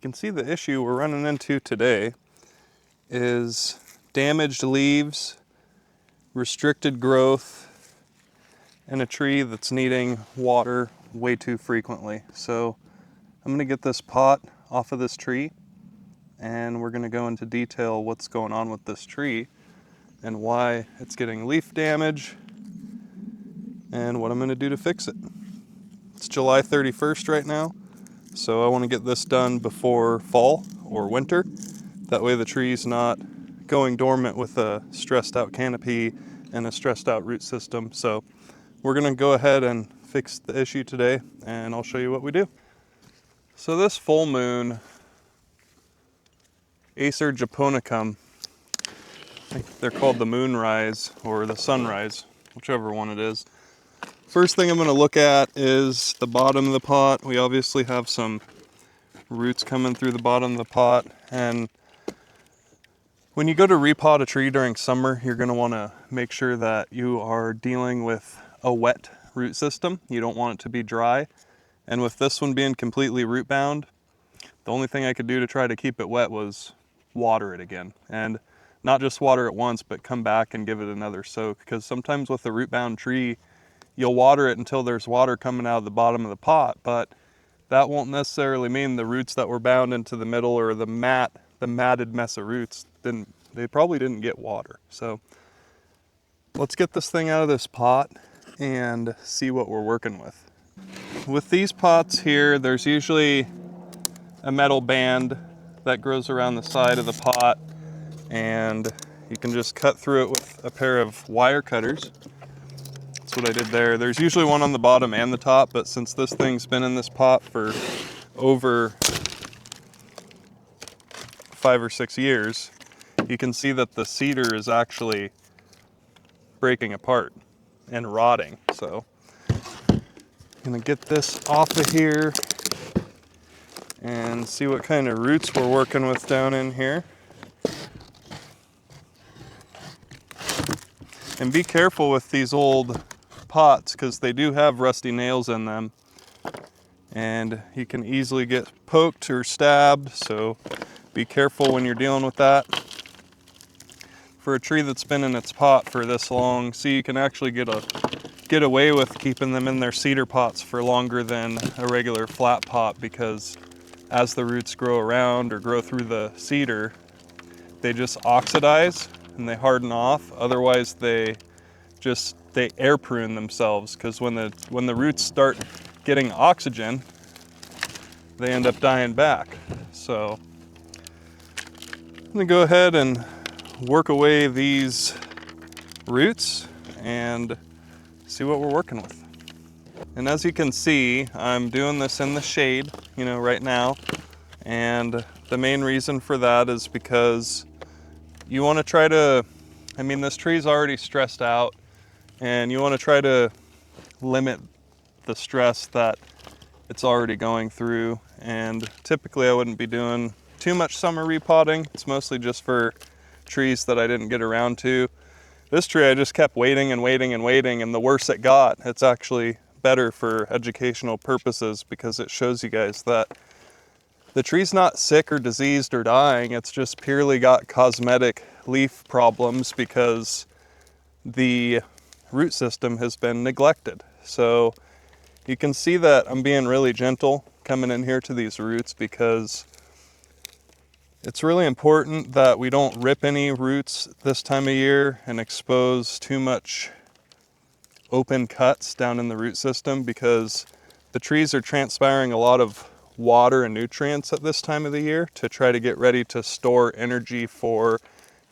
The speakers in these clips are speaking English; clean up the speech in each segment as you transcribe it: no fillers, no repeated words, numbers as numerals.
can see the issue we're running into today is damaged leaves, restricted growth, and a tree that's needing water way too frequently. So I'm gonna get this pot off of this tree, and we're gonna go into detail what's going on with this tree and why it's getting leaf damage and what I'm gonna do to fix it. It's July 31st right now, so I wanna get this done before fall or winter. That way the tree's not going dormant with a stressed out canopy and a stressed out root system. So we're gonna go ahead and fix the issue today, and I'll show you what we do. So this full moon, Acer japonicum, I think they're called the moonrise or the sunrise, whichever one it is. First thing I'm gonna look at is the bottom of the pot. We obviously have some roots coming through the bottom of the pot, and when you go to repot a tree during summer, you're gonna wanna make sure that you are dealing with a wet root system. You don't want it to be dry. And with this one being completely root bound, the only thing I could do to try to keep it wet was water it again. And not just water it once, but come back and give it another soak. Because sometimes with a root bound tree, you'll water it until there's water coming out of the bottom of the pot, but that won't necessarily mean the roots that were bound into the middle or the matted mess of roots, they probably didn't get water. So let's get this thing out of this pot and see what we're working with. With these pots here, there's usually a metal band that grows around the side of the pot, and you can just cut through it with a pair of wire cutters. That's what I did there. There's usually one on the bottom and the top, but since this thing's been in this pot for over 5 or 6 years, you can see that the cedar is actually breaking apart and rotting. So I'm gonna get this off of here and see what kind of roots we're working with down in here. And be careful with these old pots because they do have rusty nails in them, and you can easily get poked or stabbed, so be careful when you're dealing with that. For a tree that's been in its pot for this long, see, you can actually get away with keeping them in their cedar pots for longer than a regular flat pot, because as the roots grow around or grow through the cedar, they just oxidize and they harden off. Otherwise they air prune themselves, because when the roots start getting oxygen, they end up dying back. So I'm gonna go ahead and work away these roots and see what we're working with. And as you can see, I'm doing this in the shade, right now. And the main reason for that is because you want to try to, this tree's already stressed out, and you want to try to limit the stress that it's already going through. And typically I wouldn't be doing too much summer repotting. It's mostly just for trees that I didn't get around to. This tree I just kept waiting and waiting and waiting, and the worse it got. It's actually better for educational purposes because it shows you guys that the tree's not sick or diseased or dying. It's just purely got cosmetic leaf problems because the root system has been neglected. So you can see that I'm being really gentle coming in here to these roots, because it's really important that we don't rip any roots this time of year and expose too much open cuts down in the root system, because the trees are transpiring a lot of water and nutrients at this time of the year to try to get ready to store energy for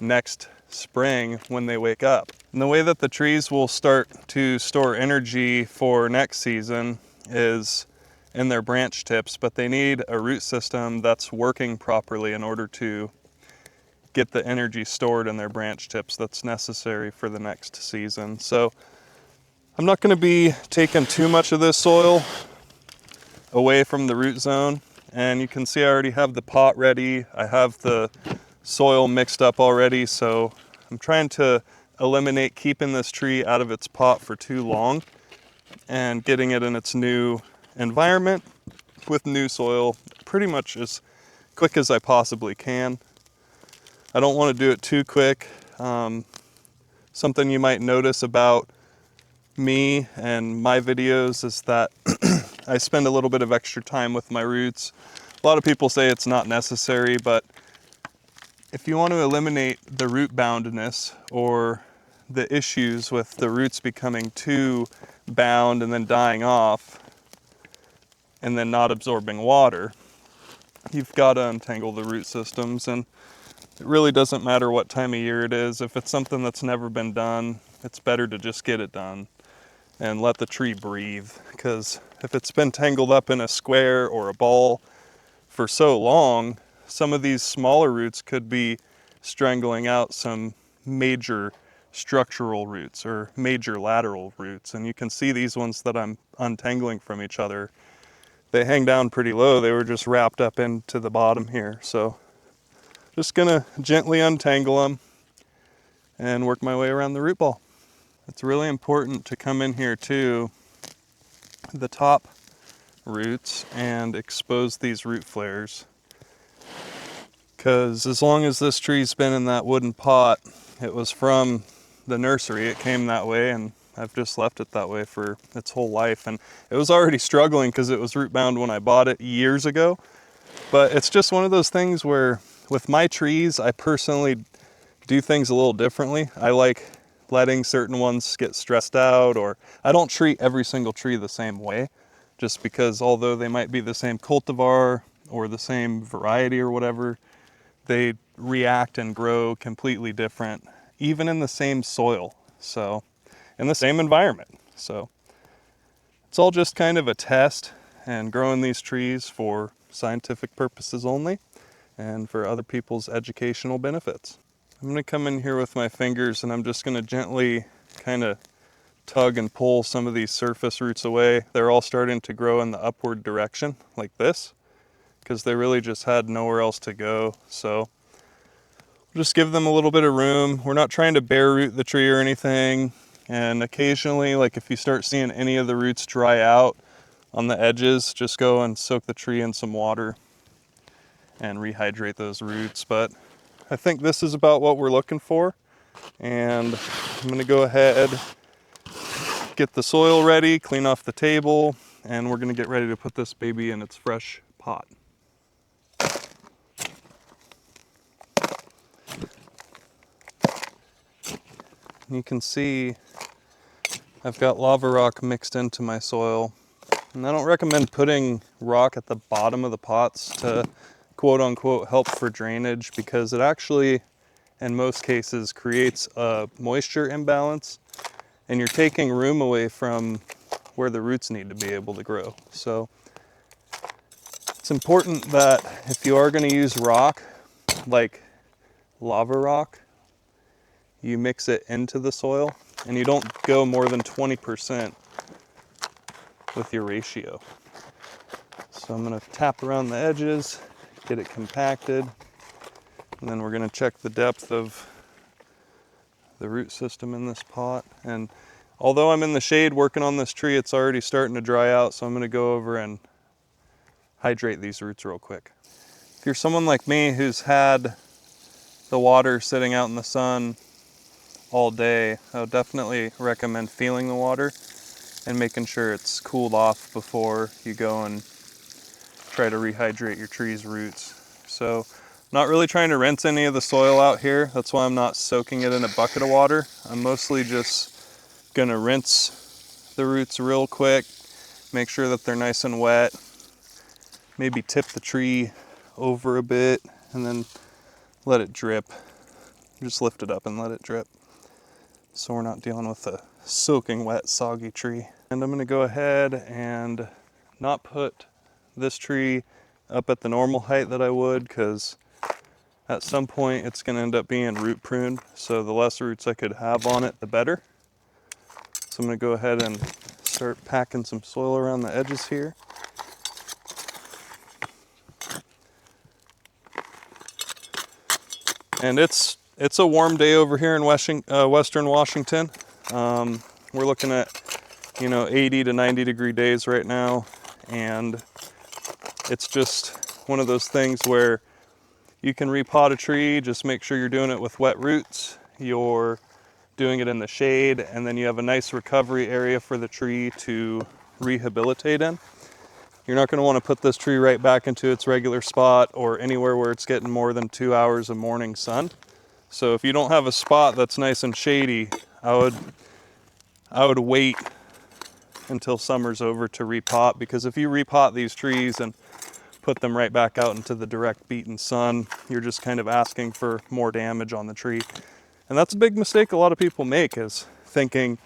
next spring when they wake up. And the way that the trees will start to store energy for next season is in their branch tips, but they need a root system that's working properly in order to get the energy stored in their branch tips that's necessary for the next season. So I'm not going to be taking too much of this soil away from the root zone, and you can see I already have the pot ready. I have the soil mixed up already, so I'm trying to eliminate keeping this tree out of its pot for too long and getting it in its new environment with new soil pretty much as quick as I possibly can. I don't want to do it too quick. Something you might notice about me and my videos is that I spend a little bit of extra time with my roots. A lot of people say it's not necessary, but if you want to eliminate the root boundedness or the issues with the roots becoming too bound and then dying off and then not absorbing water, you've got to untangle the root systems. And it really doesn't matter what time of year it is. If it's something that's never been done, it's better to just get it done and let the tree breathe. Because if it's been tangled up in a square or a ball for so long, some of these smaller roots could be strangling out some major structural roots or major lateral roots. And you can see these ones that I'm untangling from each other, they hang down pretty low. They were just wrapped up into the bottom here. So just gonna gently untangle them and work my way around the root ball. It's really important to come in here to the top roots and expose these root flares, because as long as this tree's been in that wooden pot, it was from the nursery, it came that way, and I've just left it that way for its whole life. And it was already struggling because it was root bound when I bought it years ago. But it's just one of those things where with my trees, I personally do things a little differently. I like letting certain ones get stressed out, or I don't treat every single tree the same way, just because although they might be the same cultivar or the same variety or whatever, they react and grow completely different, even in the same soil, so in the same environment. So it's all just kind of a test and growing these trees for scientific purposes only and for other people's educational benefits. I'm gonna come in here with my fingers and I'm just gonna gently kind of tug and pull some of these surface roots away. They're all starting to grow in the upward direction like this because they really just had nowhere else to go. So just give them a little bit of room. We're not trying to bare root the tree or anything. And occasionally, like if you start seeing any of the roots dry out on the edges, just go and soak the tree in some water and rehydrate those roots. But I think this is about what we're looking for. And I'm gonna go ahead, get the soil ready, clean off the table, and we're gonna get ready to put this baby in its fresh pot. You can see I've got lava rock mixed into my soil, and I don't recommend putting rock at the bottom of the pots to quote unquote help for drainage, because it actually in most cases creates a moisture imbalance and you're taking room away from where the roots need to be able to grow. So it's important that if you are going to use rock, like lava rock, you mix it into the soil and you don't go more than 20% with your ratio. So I'm going to tap around the edges, get it compacted, and then we're going to check the depth of the root system in this pot. And although I'm in the shade working on this tree, it's already starting to dry out, so I'm going to go over and hydrate these roots real quick. If you're someone like me who's had the water sitting out in the sun all day, I would definitely recommend feeling the water and making sure it's cooled off before you go and try to rehydrate your tree's roots. So not really trying to rinse any of the soil out here. That's why I'm not soaking it in a bucket of water. I'm mostly just gonna rinse the roots real quick, make sure that they're nice and wet, maybe tip the tree over a bit and then let it drip. Just lift it up and let it drip, so we're not dealing with a soaking wet, soggy tree. And I'm gonna go ahead and not put this tree up at the normal height that I would, because at some point it's gonna end up being root pruned. So the less roots I could have on it, the better. So I'm gonna go ahead and start packing some soil around the edges here. And it's a warm day over here in Western Washington. We're looking at 80 to 90 degree days right now, and it's just one of those things where You can repot a tree, just make sure you're doing it with wet roots. You're doing it in the shade, and then you have a nice recovery area for the tree to rehabilitate in. You're not going to want to put this tree right back into its regular spot or anywhere where it's getting more than 2 hours of morning sun. So if you don't have a spot that's nice and shady, I would wait until summer's over to repot, because if you repot these trees and put them right back out into the direct beaten sun, you're just kind of asking for more damage on the tree. And that's a big mistake a lot of people make, is thinking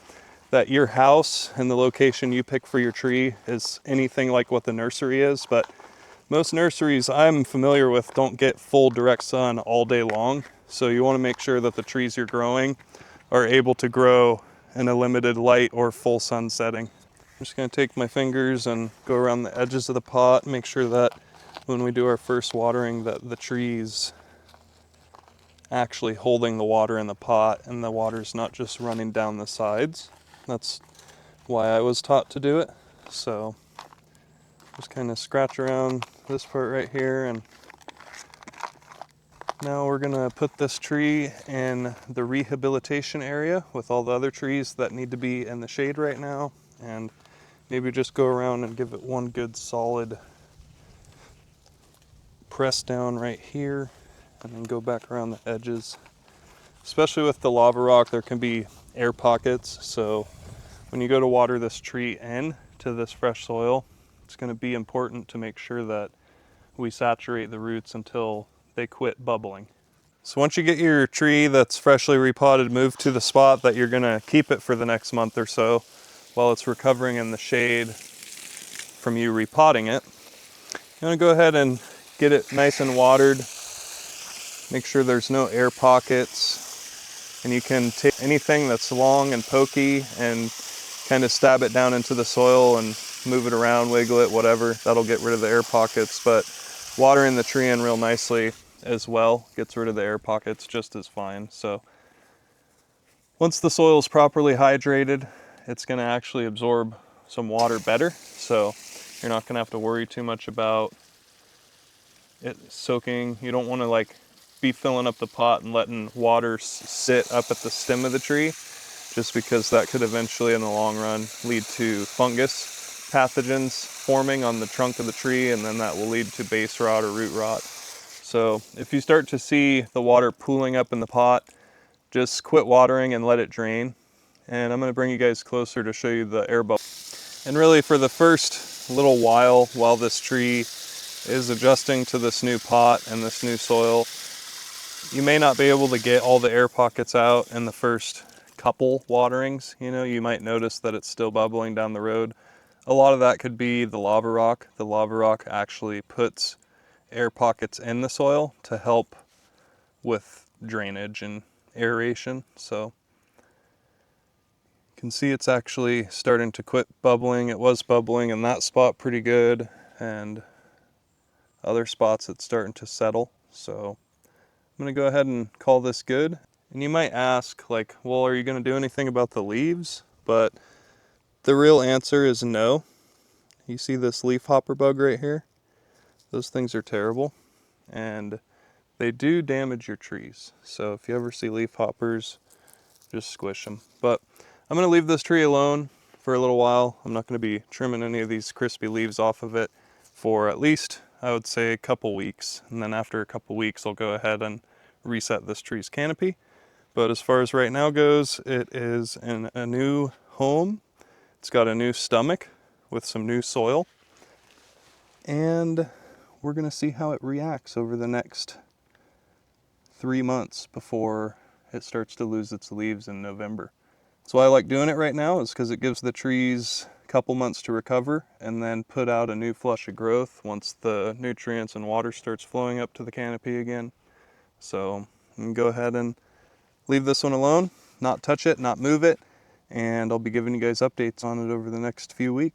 that your house and the location you pick for your tree is anything like what the nursery is. But most nurseries I'm familiar with don't get full direct sun all day long. So you want to make sure that the trees you're growing are able to grow in a limited light or full sun setting. I'm just going to take my fingers and go around the edges of the pot, make sure that when we do our first watering that the tree's actually holding the water in the pot and the water's not just running down the sides. That's why I was taught to do it. So just kind of scratch around this part right here, and now we're gonna put this tree in the rehabilitation area with all the other trees that need to be in the shade right now, and maybe just go around and give it one good solid press down right here, and then go back around the edges. Especially with the lava rock, there can be air pockets, so when you go to water this tree in to this fresh soil, it's going to be important to make sure that we saturate the roots until they quit bubbling. So once you get your tree that's freshly repotted moved to the spot that you're going to keep it for the next month or so while it's recovering in the shade from you repotting it, you want to go ahead and get it nice and watered. Make sure there's no air pockets. And you can take anything that's long and pokey and kind of stab it down into the soil and move it around, wiggle it, whatever. That'll get rid of the air pockets. But watering the tree in real nicely as well gets rid of the air pockets just as fine. So once the soil is properly hydrated, it's going to actually absorb some water better. So you're not going to have to worry too much about it soaking. You don't want to be filling up the pot and letting water sit up at the stem of the tree, just because that could eventually in the long run lead to fungus pathogens forming on the trunk of the tree, and then that will lead to base rot or root rot. So if you start to see the water pooling up in the pot, just quit watering and let it drain. And I'm going to bring you guys closer to show you the air bubble. And really for the first little while this tree is adjusting to this new pot and this new soil, you may not be able to get all the air pockets out in the first couple waterings. You might notice that it's still bubbling down the road. A lot of that could be the lava rock. The lava rock actually puts air pockets in the soil to help with drainage and aeration. So you can see it's actually starting to quit bubbling. It was bubbling in that spot pretty good, and other spots it's starting to settle. So I'm going to go ahead and call this good. And you might ask, well, are you going to do anything about the leaves? But the real answer is no. You see this leaf hopper bug right here? Those things are terrible, and they do damage your trees. So if you ever see leaf hoppers, just squish them. But I'm going to leave this tree alone for a little while. I'm not going to be trimming any of these crispy leaves off of it for at least, I would say, a couple weeks. And then after a couple weeks, I'll go ahead and reset this tree's canopy. But as far as right now goes, it is in a new home. It's got a new stomach with some new soil. And we're going to see how it reacts over the next 3 months before it starts to lose its leaves in November. That's why I like doing it right now, is because it gives the trees a couple months to recover and then put out a new flush of growth once the nutrients and water starts flowing up to the canopy again. So I'm going to go ahead and leave this one alone, not touch it, not move it, and I'll be giving you guys updates on it over the next few weeks.